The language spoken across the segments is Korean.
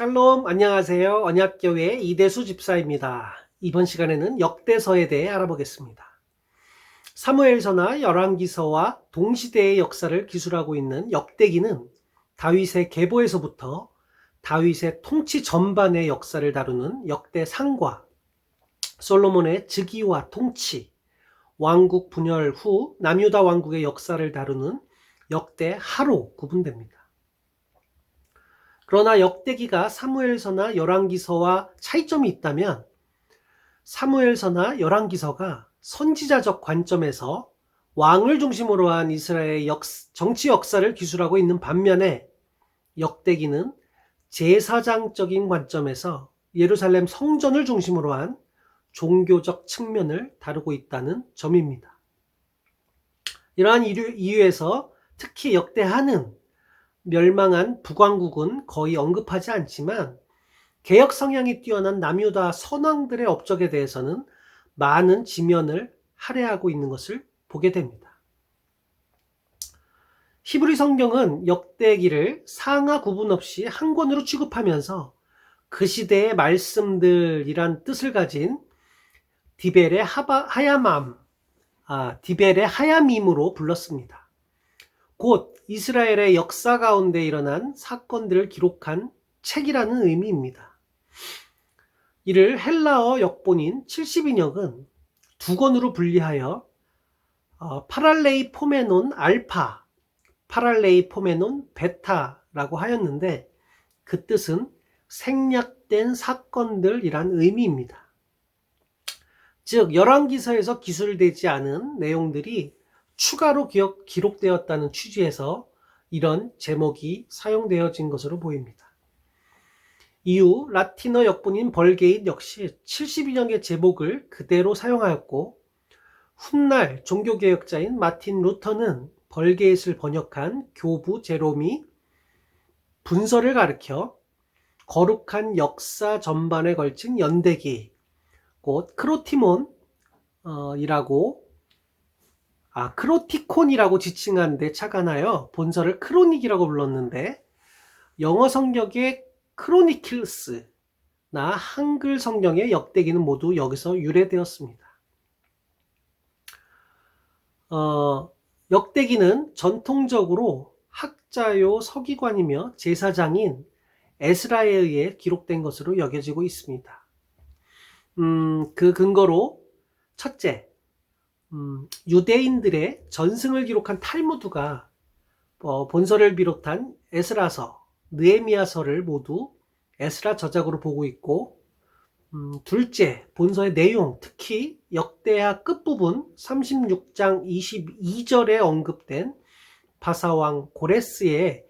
샬롬, 안녕하세요. 언약교회 이대수 집사입니다. 이번 시간에는 역대서에 대해 알아보겠습니다. 사무엘서나 열왕기서와 동시대의 역사를 기술하고 있는 역대기는 다윗의 계보에서부터 다윗의 통치 전반의 역사를 다루는 역대상과 솔로몬의 즉위와 통치, 왕국 분열 후 남유다 왕국의 역사를 다루는 역대하로 구분됩니다. 그러나 역대기가 사무엘서나 열왕기서와 차이점이 있다면 사무엘서나 열왕기서가 선지자적 관점에서 왕을 중심으로 한 이스라엘의 정치 역사를 기술하고 있는 반면에 역대기는 제사장적인 관점에서 예루살렘 성전을 중심으로 한 종교적 측면을 다루고 있다는 점입니다. 이러한 이유에서 특히 역대하는 멸망한 북왕국은 거의 언급하지 않지만 개혁 성향이 뛰어난 남유다 선왕들의 업적에 대해서는 많은 지면을 할애하고 있는 것을 보게 됩니다. 히브리 성경은 역대기를 상하 구분 없이 한 권으로 취급하면서 그 시대의 말씀들이란 뜻을 가진 디벨의 하야밈으로 불렀습니다. 곧 이스라엘의 역사 가운데 일어난 사건들을 기록한 책이라는 의미입니다. 이를 헬라어 역본인 70인역은 두 권으로 분리하여 파랄레이 포메논 알파, 파랄레이 포메논 베타라고 하였는데 그 뜻은 생략된 사건들이란 의미입니다. 즉 열왕기서에서 기술되지 않은 내용들이 추가로 기록되었다는 취지에서 이런 제목이 사용되어진 것으로 보입니다. 이후 라틴어 역본인 벌게잇 역시 72년의 제목을 그대로 사용하였고 훗날 종교개혁자인 마틴 루터는 벌게잇을 번역한 교부 제롬이 분서를 가리켜 거룩한 역사 전반에 걸친 연대기, 곧 크로티콘이라고 지칭한 데 착안하여 본서를 크로닉이라고 불렀는데 영어 성경의 크로니클스나 한글 성경의 역대기는 모두 여기서 유래되었습니다. 역대기는 전통적으로 학자요 서기관이며 제사장인 에스라에 의해 기록된 것으로 여겨지고 있습니다. 그 근거로 첫째, 유대인들의 전승을 기록한 탈무드가 본서를 비롯한 에스라서, 느헤미야서를 모두 에스라 저작으로 보고 있고, 둘째, 본서의 내용, 특히 역대하 끝부분 36장 22절에 언급된 바사왕 고레스의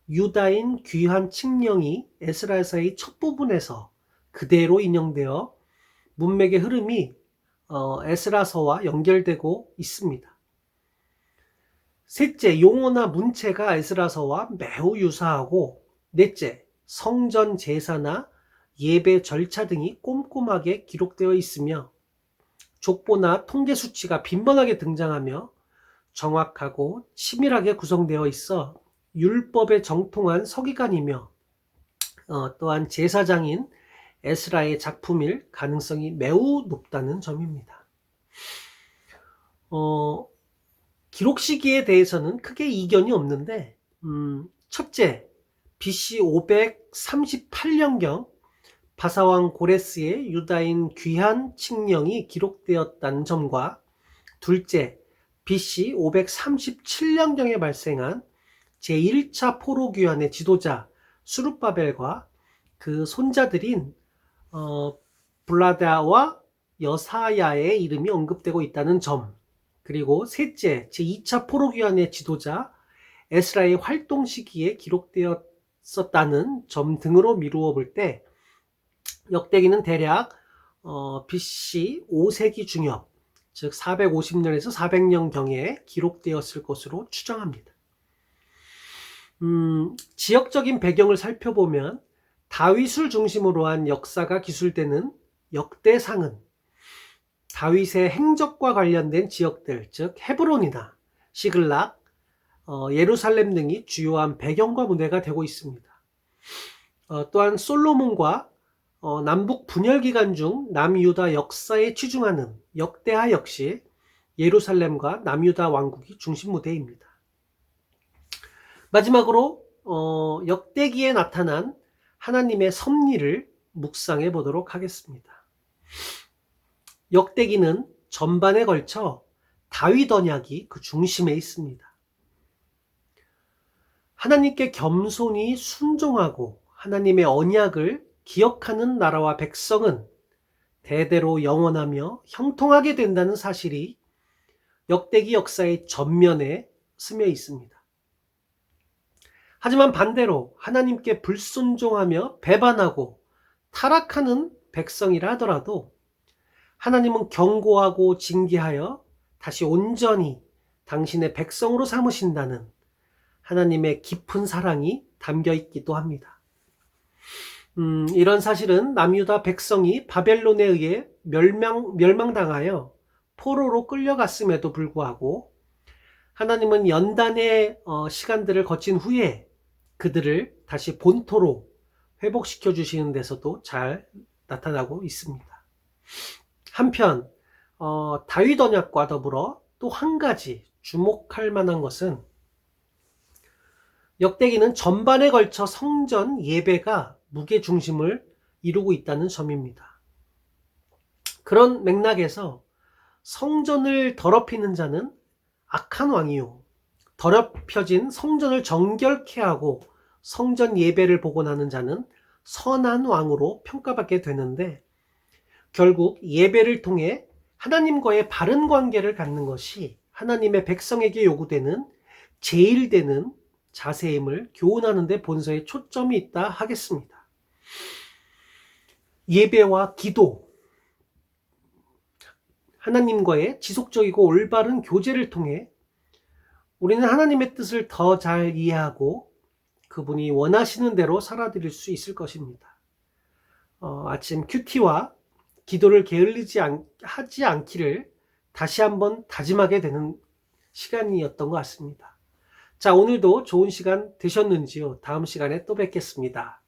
유다인 귀환 칙령이 에스라서의 첫 부분에서 그대로 인용되어 문맥의 흐름이 에스라서와 연결되고 있습니다. 셋째, 용어나 문체가 에스라서와 매우 유사하고, 넷째, 성전 제사나 예배 절차 등이 꼼꼼하게 기록되어 있으며 족보나 통계 수치가 빈번하게 등장하며 정확하고 치밀하게 구성되어 있어 율법에 정통한 서기관이며 또한 제사장인 에스라의 작품일 가능성이 매우 높다는 점입니다. 기록 시기에 대해서는 크게 이견이 없는데 첫째, BC 538년경 바사왕 고레스의 유다인 귀환 칙령이 기록되었다는 점과 둘째, BC 537년경에 발생한 제1차 포로 귀환의 지도자 수룹바벨과 그 손자들인 블라다와 여사야의 이름이 언급되고 있다는 점, 그리고 셋째, 제2차 포로 귀환의 지도자 에스라의 활동 시기에 기록되었었다는 점 등으로 미루어 볼 때 역대기는 대략 BC 5세기 중엽, 즉 450년에서 400년경에 기록되었을 것으로 추정합니다. 지역적인 배경을 살펴보면 다윗을 중심으로 한 역사가 기술되는 역대상은 다윗의 행적과 관련된 지역들, 즉 헤브론이나 시글락, 예루살렘 등이 주요한 배경과 문제가 되고 있습니다. 또한 솔로몬과 남북 분열 기간 중 남유다 역사에 치중하는 역대하 역시 예루살렘과 남유다 왕국이 중심 무대입니다. 마지막으로 역대기에 나타난 하나님의 섭리를 묵상해 보도록 하겠습니다. 역대기는 전반에 걸쳐 다윗 언약이 그 중심에 있습니다. 하나님께 겸손히 순종하고 하나님의 언약을 기억하는 나라와 백성은 대대로 영원하며 형통하게 된다는 사실이 역대기 역사의 전면에 스며 있습니다. 하지만 반대로 하나님께 불순종하며 배반하고 타락하는 백성이라 하더라도 하나님은 경고하고 징계하여 다시 온전히 당신의 백성으로 삼으신다는 하나님의 깊은 사랑이 담겨 있기도 합니다. 이런 사실은 남유다 백성이 바벨론에 의해 멸망당하여 포로로 끌려갔음에도 불구하고 하나님은 연단의 시간들을 거친 후에 그들을 다시 본토로 회복시켜 주시는 데서도 잘 나타나고 있습니다. 한편 다윗 언약과 더불어 또 한 가지 주목할 만한 것은 역대기는 전반에 걸쳐 성전 예배가 무게중심을 이루고 있다는 점입니다. 그런 맥락에서 성전을 더럽히는 자는 악한 왕이요, 더럽혀진 성전을 정결케 하고 성전 예배를 복원하는 자는 선한 왕으로 평가받게 되는데, 결국 예배를 통해 하나님과의 바른 관계를 갖는 것이 하나님의 백성에게 요구되는 제일되는 자세임을 교훈하는 데 본서에 초점이 있다 하겠습니다. 예배와 기도, 하나님과의 지속적이고 올바른 교제를 통해 우리는 하나님의 뜻을 더 잘 이해하고 그분이 원하시는 대로 살아드릴 수 있을 것입니다. 아침 큐티와 기도를 하지 않기를 다시 한번 다짐하게 되는 시간이었던 것 같습니다. 자, 오늘도 좋은 시간 되셨는지요? 다음 시간에 또 뵙겠습니다.